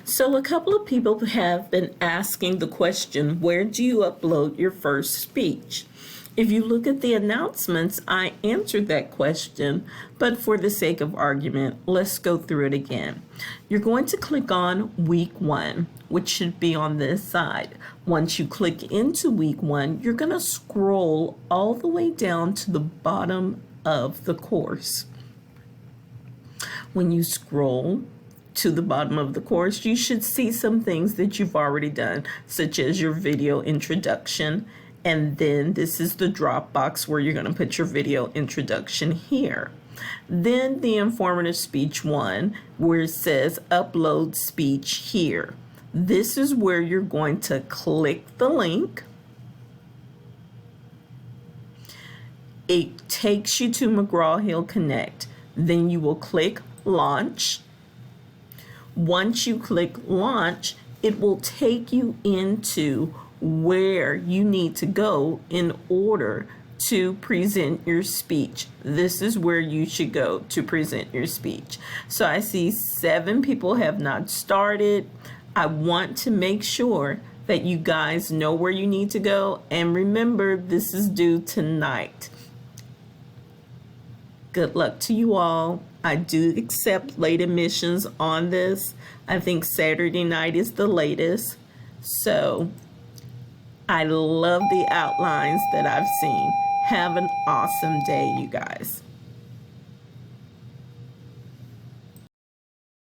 So, a couple of people have been asking the question, where do you upload your first speech? If you look at the announcements, I answered that question, but for the sake of argument, let's go through it again. You're going to click on week 1, which should be on this side. Once you click into week 1, you're going to scroll all the way down to the bottom of the course. When you scroll to the bottom of the course, you should see some things that you've already done, such as your video introduction. And then this is the drop box where you're going to put your video introduction here. Then the informative speech one, where it says upload speech here. This is where you're going to click the link. It takes you to McGraw-Hill Connect. Then you will click launch. Once you click launch, it will take you into where you need to go in order to present your speech. This is where you should go to present your speech. So I see 7 people have not started. I want to make sure that you guys know where you need to go. And remember, this is due tonight. Good luck to you all. I do accept late admissions on this. I think Saturday night is the latest. So I love the outlines that I've seen. Have an awesome day, you guys.